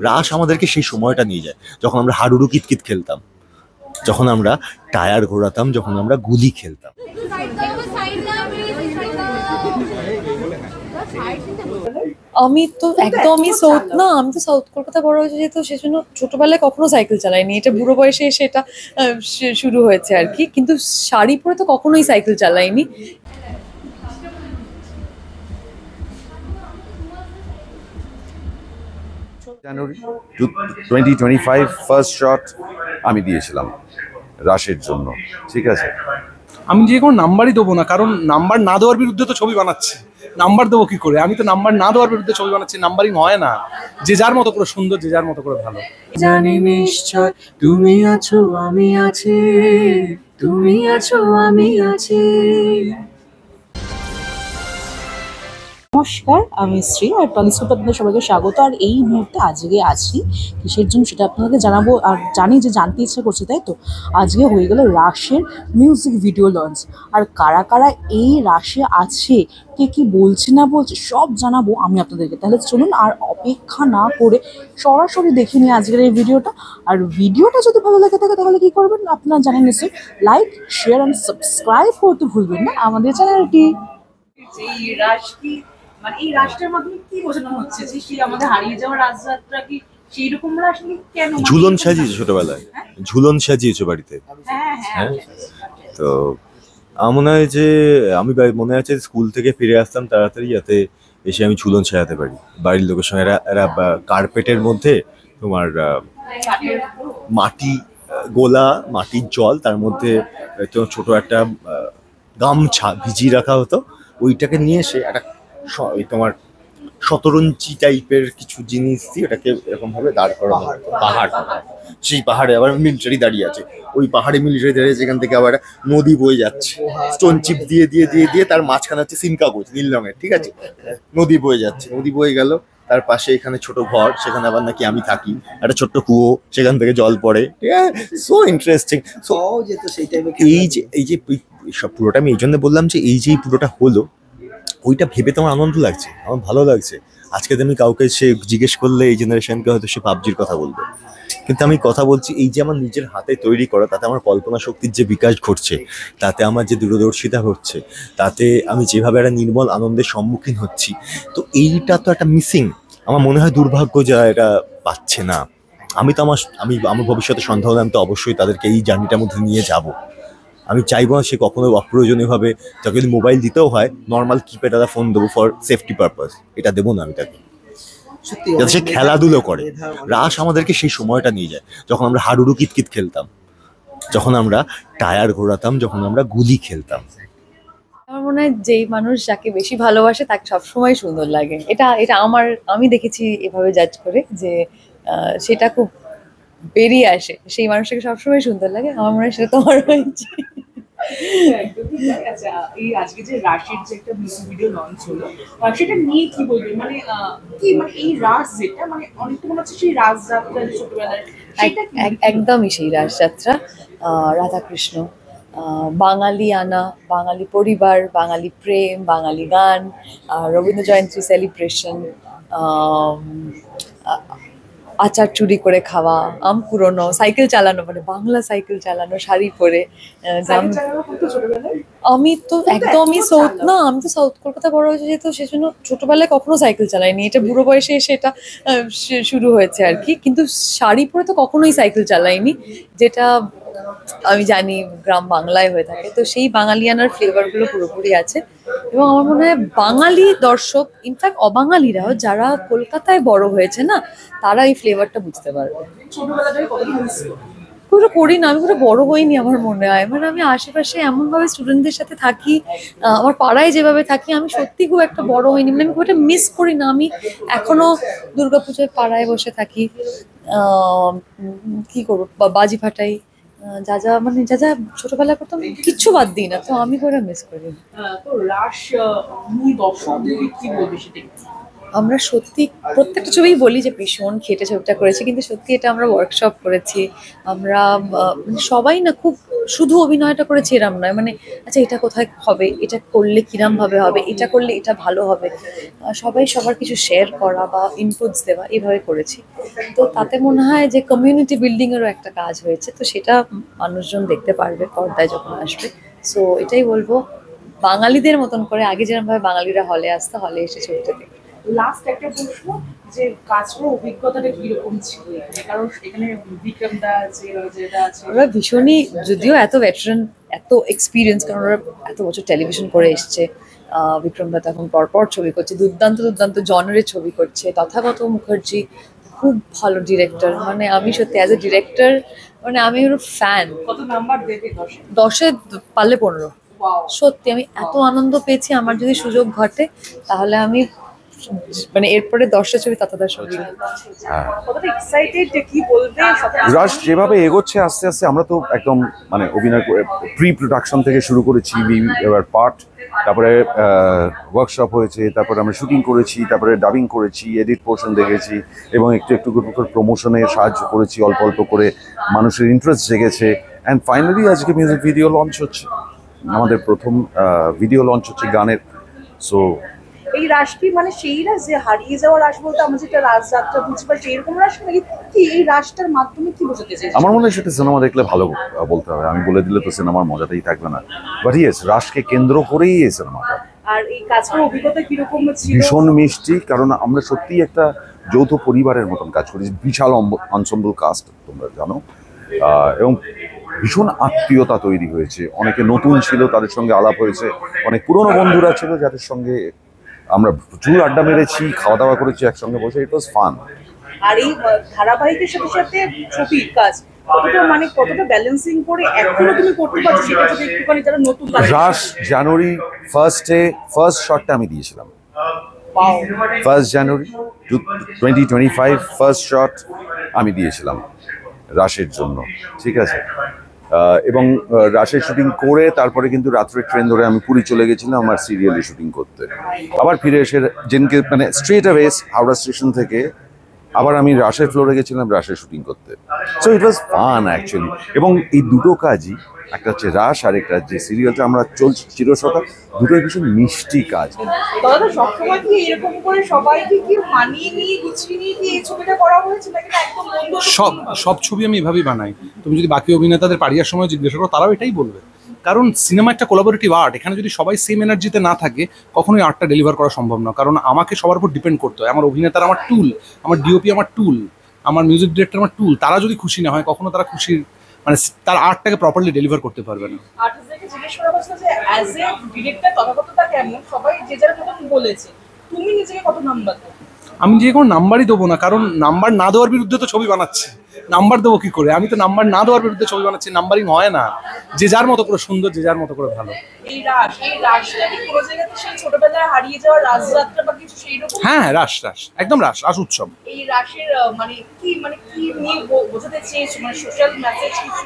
রাস আমাদেরকে সেই সময়টা নিয়ে যায় যখন আমরা হাডুডু কিতকিত খেলতাম, যখন আমরা টায়ার ঘোরাতাম, যখন আমরা গুলি খেলতাম। আমি তো একদমই সাউথ না, আমি তো সাউথ কলকাতা বড় হয়েছে, যেহেতু সেজন্য ছোটবেলায় কখনো সাইকেল চালাইনি। এটা বুড়ো বয়সে এসে এটা শুরু হয়েছে আর কি। কিন্তু শাড়ি পরে তো কখনোই সাইকেল চালাইনি। জানুয়ারি 2025 ফার্স্ট শট আমি দিয়েছিলাম রাশের জন্য, ঠিক আছে। আমি যে কোনো নাম্বারই দেবো না, কারণ নাম্বার না দেওয়ার বিরুদ্ধে তো ছবি বানাচ্ছি। নাম্বার দেবো কি করে? আমি তো নাম্বার না দেওয়ার বিরুদ্ধে ছবি বানাচ্ছি। নাম্বারিং হয় না, যে যার মতো করে সুন্দর, যে যার মতো করে ভালো। জানি নিশ্চয় তুমি আছো আমি আছি, তুমি আছো আমি আছি। নমস্কার, আমি শ্রী, আর টলিস্কোপে আপনাদের সবাইকে স্বাগত। আর এই মুহূর্তে আজকে আছি কিসের জন্য সেটা আপনাদেরকে জানাবো, আর জানি যে জানতে ইচ্ছা করছে, তাই তো। আজকে হয়ে গেল রাশের মিউজিক ভিডিও লঞ্চ। আর কারা কারা এই রাশে আছে, কে কি বলছে না বলছে, সব জানাবো আমি আপনাদেরকে। তাহলে চলুন আর অপেক্ষা না করে সরাসরি দেখে নিই আজকের এই ভিডিওটা। আর ভিডিওটা যদি ভালো লাগে থাকে তাহলে কি করবেন আপনারা জানেন নিশ্চয়ই, লাইক, শেয়ার অ্যান্ড সাবস্ক্রাইব করতে ভুলবেন না আমাদের চ্যানেলটি। এই রাশ কি, মানে এই রাশটার মাধ্যমে কি বোঝানো হচ্ছে যে সেই আমাদের হারিয়ে যাওয়া রাজযাত্রা কি সেই রকম রাশ কেন? ঝুলন সাজিয়েছে ছোটবেলায়, ঝুলন সাজিয়েছে বাড়িতে। হ্যাঁ, তো আমার মনে হয় যে আমি মনে আছে স্কুল থেকে ফিরে আসতাম তাড়াতাড়ি, যাতে এসে আমি ঝুলন সাজাতে পারি বাড়ির লোকের সঙ্গে। এরা কার্পেটের মধ্যে তোমার মাটি গোলা, মাটির জল, তার মধ্যে ছোট একটা গামছা ভিজিয়ে রাখা হতো। ওইটাকে নিয়ে এসে একটা তোমার শতরঞ্চি টাইপের কিছু জিনিস দিয়ে ওটাকে এরকম ভাবে দাঁড় করা পাহাড়, সেই পাহাড়ে আবার মিলিটারি দাঁড়িয়ে আছে। ওই পাহাড়ে মিলিটারি দাঁড়িয়ে, যেখান থেকে আবার নদী বয়ে যাচ্ছে, স্টোন চিপ দিয়ে দিয়ে দিয়ে দিয়ে তার মাঝখানে হচ্ছে সিম কাগজ নীল রঙের, ঠিক আছে। নদী বয়ে যাচ্ছে, নদী বয়ে গেল, তার পাশে এখানে ছোট ঘর, সেখানে আবার নাকি আমি থাকি, একটা ছোট্ট কুয়ো, সেখান থেকে জল পড়ে। So interesting. এই যে সব পুরোটা আমি এই জন্য বললাম যে এই যে পুরোটা হলো, ওইটা ভেবে তো আমার আনন্দ লাগছে, আমার ভালো লাগছে। আজকে আমি কাউকে সে জিজ্ঞেস করলে এই জেনারেশনকে হয়তো সে পাবজির কথা বলবে, কিন্তু আমি কথা বলছি এই যে আমার নিজের হাতে তৈরি করা, তাতে আমার কল্পনা শক্তির যে বিকাশ ঘটছে, তাতে আমার যে দূরদর্শিতা হচ্ছে, তাতে আমি যেভাবে একটা নির্মল আনন্দের সম্মুখীন হচ্ছি, তো এইটা তো একটা মিসিং। আমার মনে হয় দুর্ভাগ্য যারা এটা পাচ্ছে না। আমি আমার ভবিষ্যতে সন্ধ্যা হলে আমি তো অবশ্যই তাদেরকে এই জার্নিটার মধ্যে নিয়ে যাব। আমি চাইবো না সে কখনো অপ্রয়োজনীয়ভাবে, তাকে যদি মোবাইল দিতেও হয় নর্মাল কিপ্যাড একটা ফোন দেবো ফর সেফটি পারপাস, এটা দেবো না আমি তাকে, যাতে সে খেলাধুলো করে। রাস আমাদেরকে সেই সময়টা নিয়ে যায় যখন আমরা হাডুডু কিতকিত খেলতাম, যখন আমরা টায়ার ঘোরাতাম, যখন আমরা গুলি খেলতাম। আমার মনে হয় যেই মানুষ যাকে বেশি ভালোবাসে তাকে সবসময় সুন্দর লাগে। এটা এটা আমি দেখেছি এভাবে জাজ করে যে সেটা খুব বেরিয়ে আসে, সেই মানুষটাকে সবসময় সুন্দর লাগে। আমার মনে হয় সেটা তোমার হয়েছে। এই আজকে যে রাশের যে একটা মিউজিক ভিডিও লঞ্চ হলো, সেটা নিয়ে কি বলবে? মানে কি, মানে এই রাস যেটা, মানে অনেকটা মনে হচ্ছে সেই রাসযাত্রা ছোটবেলার, একদমই সেই রাসযাত্রা। রাধাকৃষ্ণ, বাঙালি আনা, বাঙালি পরিবার, বাঙালি প্রেম, বাঙালি গান, রবীন্দ্র জয়ন্তী সেলিব্রেশন, আচার চুরি করে খাওয়া, আম কুড়োনো, সাইকেল চালানো, মানে বাংলা সাইকেল চালানো শাড়ি পরে। আমি তো একদমই সাউথ না, আমি তো সাউথ কলকাতা বড় হয়েছে, যেহেতু সেজন্য ছোটবেলায় কখনো সাইকেল চালাইনি। এটা বুড়ো বয়সে এসে এটা শুরু হয়েছে আর কি। কিন্তু শাড়ি পরে তো কখনোই সাইকেল চালাইনি, যেটা আমি জানি গ্রাম বাংলায় হয়ে থাকে। তো সেই বাঙালিয়ানার ফ্লেভারগুলো পুরোপুরি আছে, এবং আমার মনে হয় বাঙালি দর্শক, ইনফ্যাক্ট অবাঙালিরাও যারা কলকাতায় বড় হয়েছে না, তারা এই ফ্লেভারটা বুঝতে পারবে। পুরো করি না, আমি পুরো বড় হইনি আমার মনে হয়। মানে আমি আশেপাশে এমনভাবে স্টুডেন্টদের সাথে থাকি, আমার পাড়ায় যেভাবে থাকি, আমি সত্যি খুব একটা বড় হইনি। মানে আমি খুব একটা মিস করি না। আমি এখনো দুর্গাপুজোয় পাড়ায় বসে থাকি, কি করবো, বাজি ফাটাই, যা যা মানে যা যা ছোটবেলায় করতাম কিচ্ছু বাদ দিই না। তো আমি করে মিস করি। তো রাস মূল দর্শকদের কি বলবে সেটা? আমরা সত্যি প্রত্যেকটা ছবিই বলি যে ভীষণ খেটে ছবিটা করেছি, কিন্তু সত্যি এটা আমরা ওয়ার্কশপ করেছি। আমরা মানে সবাই না খুব শুধু অভিনয়টা করেছি এরম নয়, মানে আচ্ছা এটা কোথায় হবে, এটা করলে কিরম ভাবে হবে, এটা করলে এটা ভালো হবে, সবাই সবার কিছু শেয়ার করা বা ইনপুটস দেওয়া এইভাবে করেছি। তো তাতে মনে হয় যে কমিউনিটি বিল্ডিংয়েরও একটা কাজ হয়েছে, তো সেটা মানুষজন দেখতে পারবে পর্দায় যখন আসবে। সো এটাই বলবো, বাঙালিদের মতন করে আগে যেরকমভাবে বাঙালিরা হলে আসতে, হলে এসে ছবিটা দেখবে। লাস্ট একটা প্রশ্ন, যে কাজ করার অভিজ্ঞতাটা কিরকম ছিল এখানে? কারণ এখানে বিক্রম দা আছে, যেটা আছে, ওরা ভীষণই, যদিও এত ভেটারান, এত এক্সপিরিয়েন্স, কারণ ওরা এত বছর টেলিভিশন করে এসছে। বিক্রম দা এখন পরপর ছবি করছে, দুর্দান্ত দুর্দান্ত জনরের ছবি করছে। তথাগত মুখার্জি খুব ভালো ডিরেক্টর, মানে আমি সত্যি অ্যাজ এ ডিরেক্টর মানে আমি ওর ফ্যান। কত নাম্বার দেবে 10-এ পারলে 15। Wow. সত্যি আমি এত আনন্দ পেয়েছি, আমার যদি সুযোগ ঘটে তাহলে আমি মানে এরপরে 10টা ছবি তথাদার ছবি। কতটা এক্সাইটেড, কি বলবে? রাশ যেভাবে এগোচ্ছে আস্তে আস্তে, আমরা তো একদম মানে অভিনয় করে প্রি প্রোডাকশন থেকে শুরু করেছি, এবার পার্ট, তারপরে ওয়ার্কশপ হয়েছে, তারপরে আমরা শুটিং করেছি, তারপরে ডাবিং করেছি, এডিট পোর্শন দেখেছি, এবং একটু একটু করে প্রমোশনে সাহায্য করেছি অল্প অল্প করে, মানুষের ইন্টারেস্ট জেগেছে। অ্যান্ড ফাইনালি আজকে মিউজিক ভিডিও লঞ্চ হচ্ছে, আমাদের প্রথম ভিডিও লঞ্চ হচ্ছে গানের। সো এই রাশটি মানে সেই রাশ যে হারিয়ে যাওয়া রাশ বলতে আমরা যেটা রাজযাত্রা বুঝতে পারছি এরকম রাশ, নাকি কি এই রাশটার মাধ্যমে কি বোঝাতে চাই? আমার মনে হয় সেটা সিনেমা দেখলে ভালো বলতে হবে, আমি বলে দিলে তো সিনেমার মজাটাই থাকবে না। বাট ইয়েস, রাশকে কেন্দ্র করেই এই সিনেমাটা। আর এই কাজ করার অভিজ্ঞতা কিরকম ছিল? ভীষণ মিষ্টি, কারণ আমরা সত্যিই একটা যৌথ পরিবারের মতন কাজ করি, বিশাল অনসেম্বল কাস্ট তোমরা জানো, এবং ভীষণ আত্মীয়তা তৈরি হয়েছে। অনেকে নতুন ছিল, তাদের সঙ্গে আলাপ হয়েছে, অনেক পুরনো বন্ধুরা ছিল যাদের সঙ্গে আমরা প্রচুর আড্ডা মেরেছি, খাওয়া দাওয়া করেছি একসঙ্গে বসে, ইট ওয়াজ ফান। আর এই ধারাবাহিকের সাথে সাথে ছবির কাজ কতটা ব্যালেন্সিং করে এখনো তুমি করতে পারছো, সেটা যদি একটুখানি যারা নতুন রাশ জানুয়ারি ফার্স্ট শটটা আমি দিয়েছিলাম, 1 জানুয়ারি 2025 ফার্স্ট শট আমি দিয়েছিলাম রাশের জন্য, ঠিক আছে। এবং রাশের শুটিং করে তারপরে কিন্তু রাত্রে ট্রেন ধরে আমি পুরী চলে গেছিলাম আমার সিরিয়ালে শুটিং করতে। আবার ফিরে এসে যেনকে মানে স্ট্রেট অ্যাওয়ে হাওড়া স্টেশন থেকে আবার আমি রাশের ফ্লোরে গেছিলাম রাশের শুটিং করতে। So it was fun actually. এবং এই দুটো কাজই, একটা হচ্ছে রাশ আর একটা যে সিরিয়ালটা আমরা চলছি চিরসখা, দুটোই ভীষণ মিষ্টি কাজ। দাদা সবসময় কি এরকম করে সবাইকে কি মানিয়ে নিয়ে গুছিয়ে নিয়ে কি এই ছবিটা করা হয়েছে, নাকি একদম বন্ধু? সব ছবি আমি এভাবেই বানাই। তুমি যদি বাকি অভিনেতাদের পারিয়ার সময় জিজ্ঞাসা করো, তারাও এটাই বলবে। কারণ সিনেমা একটা কোলাবোরেটিভ আর্ট, এখানে যদি সবাই সেম এনার্জিতে না থাকে কখনোই আর্টটা ডেলিভার করা সম্ভব না। কারণ আমাকে সবার উপর ডিপেন্ড করতে হয়, আমার অভিনেতারা আমার টুল, আমার ডিওপি আমার টুল, আমার মিউজিক ডিরেক্টর আমার টুল। তারা যদি খুশি না হয় কখনো তারা খুশির মানে তার আর্টটাকে প্রপারলি ডেলিভার করতে পারবে না। আর্টিস্টদেরকে জিজ্ঞেস করা হচ্ছে যে অ্যাজ এ ডিরেক্টর তথাগতটা কেমন, সবাই যে যার মতন বলেছে, তুমি নিজেকে কত নাম্বার দেবে? আমি যে কোনো নাম্বারই দেবো না, কারণ নাম্বার না দেওয়ার বিরুদ্ধে তো ছবি বানাচ্ছি। নাম্বার দেবো কি করে? আমি তো নাম্বার না দেওয়ার বিরুদ্ধে ছবি বানাচ্ছি। নাম্বারিং হয় না, যে যার মতো করে সুন্দর, যে যার মতো করে ভালো। এই রাশটা কি কোনো জায়গাতে সেই ছোটবেলায় হারিয়ে যাওয়া রাজযাত্রা বা কিছু সেই রকম? হ্যাঁ, রাস একদম রাস উৎসব। এই রাশের মানে কি নিয়ে বোঝাতে চেয়েছো, মানে সোশ্যাল মেসেজ কিছু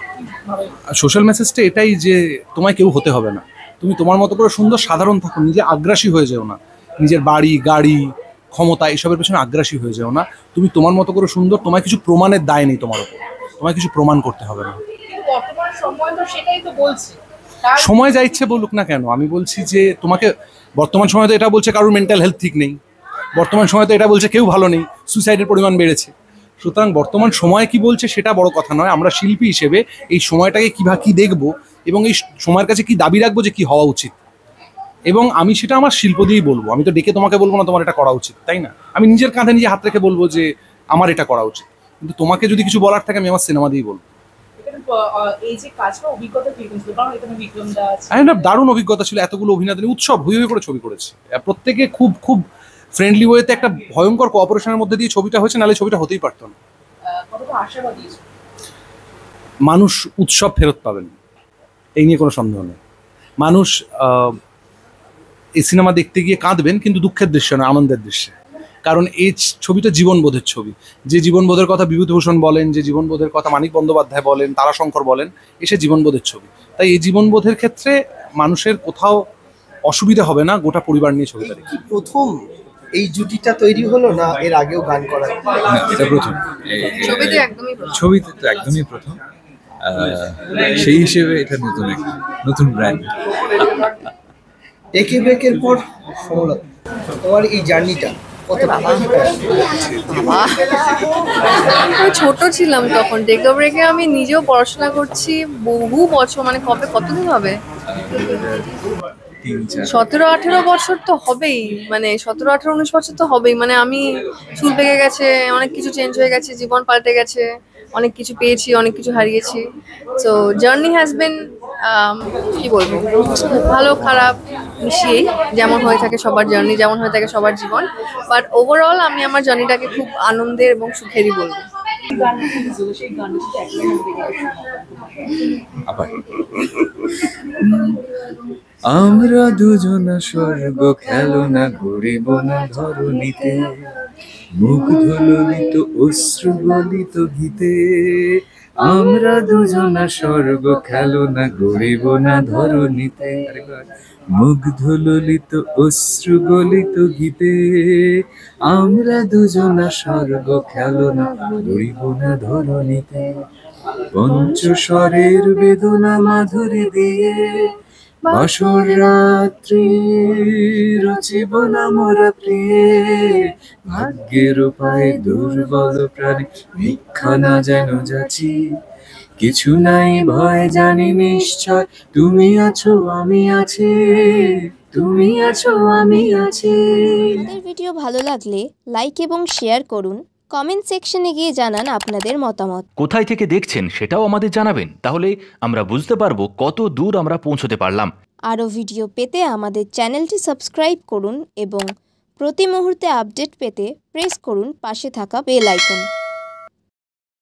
ভাবে? সোশ্যাল মেসেজটা এটাই যে তোমায় কেউ হতে হবে না, তুমি তোমার মতো করে সুন্দর সাধারণ থাকো, নিজে আগ্রাসী হয়ে যেও না, নিজের বাড়ি গাড়ি ক্ষমতা এসবের পেছনে আগ্রাসী হয়ে যেও না। তুমি তোমার মতো করে সুন্দর, তোমায় কিছু প্রমাণের দায় নেই তোমার উপর, তোমায় কিছু প্রমাণ করতে হবে না। কিন্তু বর্তমান সময় তো সেটাই তো বলছে। সময় যা ইচ্ছে বলুক না কেন, আমি বলছি যে তোমাকে বর্তমান সময় তো এটা বলছে কারোর মেন্টাল হেলথ ঠিক নেই, বর্তমান সময় তো এটা বলছে কেউ ভালো নেই, সুইসাইডের পরিমাণ বেড়েছে। সুতরাং বর্তমান সময় কি বলছে সেটা বড় কথা নয়, আমরা শিল্পী হিসেবে এই সময়টাকে কি দেখবো এবং এই সময়ের কাছে কি দাবি রাখবো যে কি হওয়া উচিত, এবং আমি সেটা আমার শিল্প দিয়েই বলবো। আমি তো ডেকে তোমাকে বলবো না তোমার এটা করা উচিত, তাই না? আমি নিজের কাঁধে নিজে হাত রেখে বলবো যে আমার এটা করা উচিত, কিন্তু তোমাকে যদি কিছু বলার থাকে আমি আমার সিনেমা দিয়েই বলবো। এই যে কাজটা অভিজ্ঞতা কিরকম ছিল? কারণ এখানে বিক্রম দা আছে, দারুণ অভিজ্ঞতা ছিল, এতগুলো অভিনেতা নিয়ে উৎসব হই করে ছবি করেছে, প্রত্যেকে খুব খুব ফ্রেন্ডলি ওয়েতে একটা ভয়ঙ্কর কোঅপারেশনের মধ্যে দিয়ে ছবিটা হয়েছে, নাহলে ছবিটা হতেই পারতো না। কতটা আশাবাদী মানুষ উৎসব ফেরত পাবেন, এই নিয়ে কোনো সন্দেহ নেই। মানুষ এই সিনেমা দেখতে গিয়ে কাঁদবেন, কিন্তু দুঃখের দৃশ্য না, আনন্দের দৃশ্যে। কারণ এই ছবিটা জীবনবোধের ছবি। যে জীবনবোধের কথা বিভূতিভূষণ বলেন, যে জীবনবোধের কথা মানিক বন্দ্যোপাধ্যায় বলেন, তারাশঙ্কর বলেন, এসে জীবনবোধের ছবি। তাই এই জীবনবোধের ক্ষেত্রে মানুষের কোথাও অসুবিধা হবে না, গোটা পরিবার নিয়ে ছবিটা দেখি। প্রথম এই জুটিটা তৈরি হলো না এর আগেও গান করা? না, এটা প্রথম। ছবিতে একদমই প্রথম। ছবিতে তো একদমই প্রথম। সেই হিসেবে এটা নতুন ব্র্যান্ড। টেকে ব্রেকের পর সমলতা, তোমার এই জার্নিটা কত আমি ছোট ছিলাম তখন, টেকে ব্রেকে আমি নিজেও পড়াশোনা করছি বহু বছর, মানে কতদিন হবে, 17-18 বছর তো হবেই, মানে 17-18-19 বছর তো হবেই। মানে আমি চুল পেকে গেছে, অনেক কিছু চেঞ্জ হয়ে গেছে, জীবন পাল্টে গেছে, অনেক কিছু পেয়েছি, অনেক কিছু হারিয়েছি। সো জার্নি হ্যাজ বিন, কি বলবো, ভালো খারাপ মিশিয়েই, যেমন হয়ে থাকে সবার জার্নি, যেমন হয়ে থাকে সবার জীবন। বাট ওভারঅল আমি আমার জার্নিটাকে খুব আনন্দের এবং সুখেরই বলবো। সেই গানটা তো আবার আমরা দুজনা স্বর্গ খেলনা গড়িব না ধরণীতে, মুগ্ধ ললিত অশ্রু গলিত গীতে। আমরা দুজনা স্বর্গ খেলনা গড়িব না ধরণীতে, মুগ্ধ ললিত অশ্রু গলিত গীতে। আমরা দুজনা স্বর্গ খেলনা গড়িব না ধরণীতে, পঞ্চস্বরের বেদনা মাধুরী দিয়ে বাসর রাত্রি রচিব না মোরা প্রিয়ে। ভাগ্যের পায়ে দুর্বল প্রাণী ভিক্ষা না যেন যাচ্ছি, কিছু নাই ভয় জানি নিশ্চয়, তুমি আছো আমি আছি, তুমি আছো আমি আছি। আমাদের ভিডিও ভালো লাগলে লাইক এবং শেয়ার করুন, কমেন্ট সেকশনে গিয়ে জানান আপনাদের মতামত। কোথায় থেকে দেখছেন সেটাও আমাদের জানাবেন, তাহলে আমরা বুঝতে পারবো কত দূর আমরা পৌঁছতে পারলাম। আরও ভিডিও পেতে আমাদের চ্যানেলটি সাবস্ক্রাইব করুন এবং প্রতি মুহূর্তে আপডেট পেতে প্রেস করুন পাশে থাকা বেল আইকন।